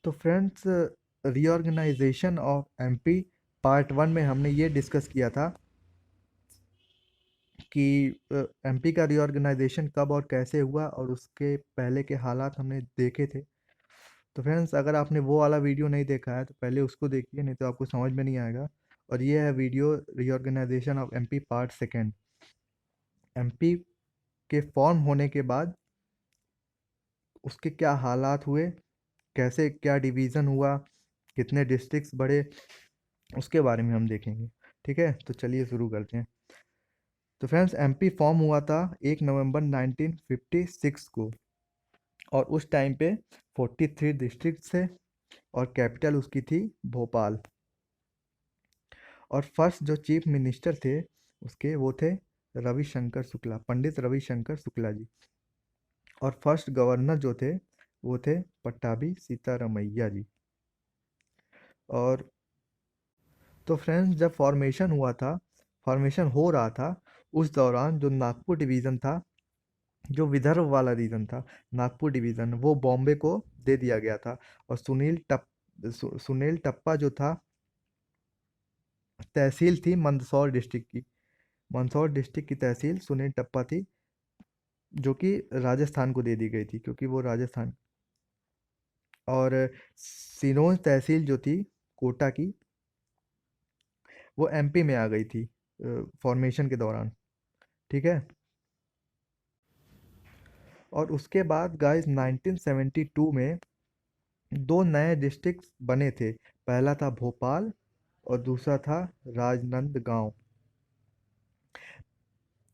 तो friends, reorganisation of MP part one में हमने ये डिस्कस किया था कि एमपी का रीऑर्गेनाइजेशन कब और कैसे हुआ और उसके पहले के हालात हमने देखे थे। तो फ्रेंड्स, अगर आपने वो वाला वीडियो नहीं देखा है तो पहले उसको देखिए, नहीं तो आपको समझ में नहीं आएगा। और ये है video reorganisation of MP part second. MP के फॉर्म होने के बाद उसके क्या हालात हुए, कैसे क्या डिवीज़न हुआ, कितने डिस्ट्रिक्ट्स बढ़े, उसके बारे में हम देखेंगे। ठीक है, तो चलिए शुरू करते हैं। तो फ्रेंड्स, एमपी फॉर्म हुआ था 1 नवंबर 1956 को, और उस टाइम पे 43 डिस्ट्रिक्ट थे और कैपिटल उसकी थी भोपाल। और फर्स्ट जो चीफ मिनिस्टर थे उसके, वो थे रविशंकर शुक्ला, पंडित रविशंकर शुक्ला जी। और फर्स्ट गवर्नर जो थे वो थे पट्टाभी सीतारमैया जी। और तो फ्रेंड्स, जब फॉर्मेशन हो रहा था, उस दौरान जो नागपुर डिवीज़न था, जो विदर्भ वाला रीजन था, नागपुर डिवीज़न, वो बॉम्बे को दे दिया गया था। और सुनील टप्पा जो था, तहसील थी मंदसौर डिस्ट्रिक्ट की, मंदसौर डिस्ट्रिक्ट की तहसील सुनील टप्पा थी, जो कि राजस्थान को दे दी गई थी क्योंकि वो राजस्थान। और सिरोंज तहसील जो थी कोटा की, वो एमपी में आ गई थी फॉर्मेशन के दौरान। ठीक है। और उसके बाद गाइस 1972 में दो नए डिस्ट्रिक्ट बने थे। पहला था भोपाल और दूसरा था राजनांदगांव।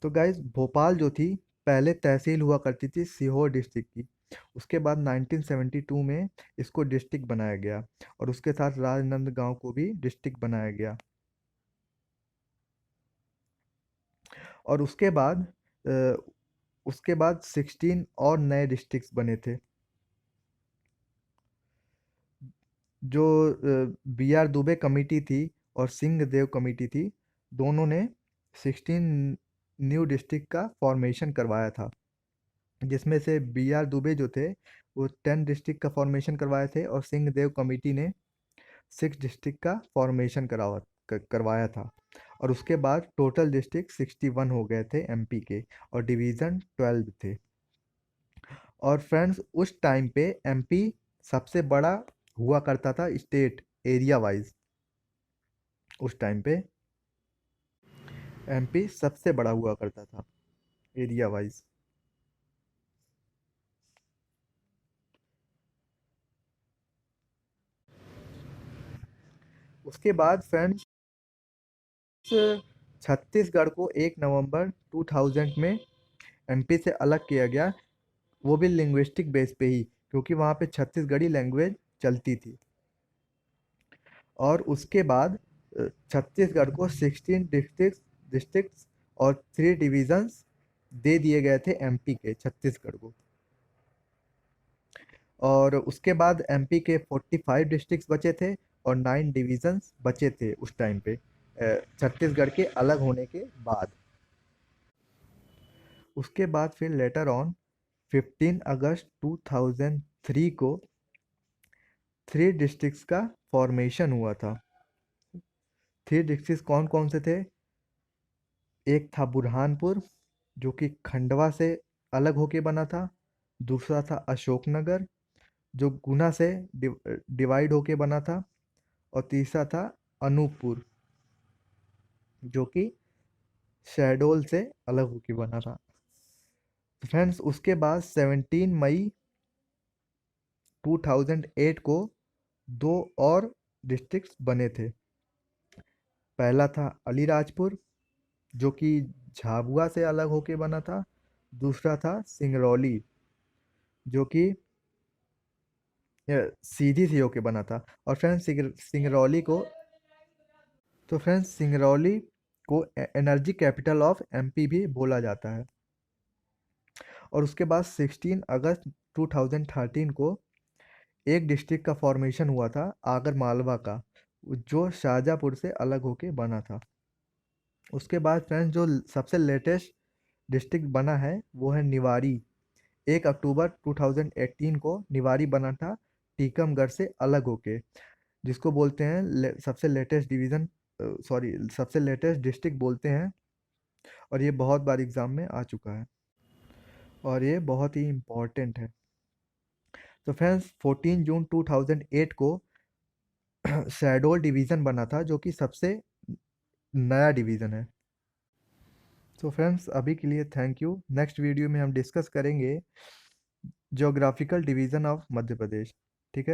तो गाइस, भोपाल जो थी पहले तहसील हुआ करती थी सीहोर डिस्ट्रिक्ट की। उसके बाद 1972 में इसको डिस्ट्रिक्ट बनाया गया और उसके साथ राजनांदगांव को भी डिस्ट्रिक्ट बनाया गया। और अ, उसके बाद 16 और नए डिस्ट्रिक्ट्स बने थे। जो बी आर दुबे कमेटी थी और सिंह देव कमेटी थी, दोनों ने 16 न्यू डिस्ट्रिक्ट का फॉर्मेशन करवाया था, जिसमें से बी आर दुबे जो थे वो 10 डिस्ट्रिक्ट का फॉर्मेशन करवाए थे और सिंह देव कमेटी ने 6 डिस्ट्रिक्ट का फॉर्मेशन करवाया था। और उसके बाद टोटल डिस्ट्रिक्ट 61 हो गए थे एमपी के, और डिवीज़न 12 थे। और फ्रेंड्स, उस टाइम पे एमपी सबसे बड़ा हुआ करता था स्टेट एरिया वाइज। उस टाइम पे एमपी सबसे बड़ा हुआ करता था एरिया वाइज। उसके बाद फ्रेंड्स, छत्तीसगढ़ को 1 नवंबर 2000 में एमपी से अलग किया गया, वो भी लिंग्विस्टिक बेस पे ही, क्योंकि वहाँ पे छत्तीसगढ़ी लैंग्वेज चलती थी। और उसके बाद छत्तीसगढ़ को 16 डिस्ट्रिक्ट्स और 3 डिविजन्स दे दिए गए थे एमपी के, छत्तीसगढ़ को। और उसके बाद एमपी के 45 डिस्ट्रिक्ट्स बचे थे और 9 डिविजन्स बचे थे उस टाइम पे, छत्तीसगढ़ के अलग होने के बाद। उसके बाद फिर लेटर ऑन 15 अगस्त 2003 को 3 डिस्ट्रिक्ट्स का फॉर्मेशन हुआ था। 3 डिस्ट्रिक्ट्स कौन कौन से थे? एक था बुरहानपुर, जो कि खंडवा से अलग होके बना था। दूसरा था अशोकनगर, जो गुना से डिवाइड होके बना था। और तीसरा था अनूपपुर, जो कि शहडोल से अलग होके बना था। फ्रेंड्स, उसके बाद 17 मई 2008 को दो और डिस्ट्रिक्ट्स बने थे। पहला था अलीराजपुर, जो कि झाबुआ से अलग होके बना था। दूसरा था सिंगरौली, जो कि सीधी सी होके बना था। और फ्रेंड्स, सिंगरौली को एनर्जी कैपिटल ऑफ एमपी भी बोला जाता है। और उसके बाद 16 अगस्त 2013 को एक डिस्ट्रिक्ट का फॉर्मेशन हुआ था आगर मालवा का, जो शाहजहाँपुर से अलग होके बना था। उसके बाद फ्रेंड्स, जो सबसे लेटेस्ट डिस्ट्रिक्ट बना है वो है निवाड़ी। 1 अक्टूबर 2018 को निवाड़ी बना था टीकमगढ़ से अलग होके, जिसको बोलते हैं सबसे लेटेस्ट डिवीज़न, सॉरी सबसे लेटेस्ट डिस्ट्रिक्ट बोलते हैं। और ये बहुत बार एग्ज़ाम में आ चुका है और ये बहुत ही इम्पोर्टेंट है। तो फ्रेंड्स 14 जून 2008 को शहडोल डिवीज़न बना था, जो कि सबसे नया डिवीज़न है। तो फ्रेंड्स अभी के लिए थैंक यू। नेक्स्ट वीडियो में हम डिस्कस करेंगे geographical division of Madhya Pradesh. ठीक है।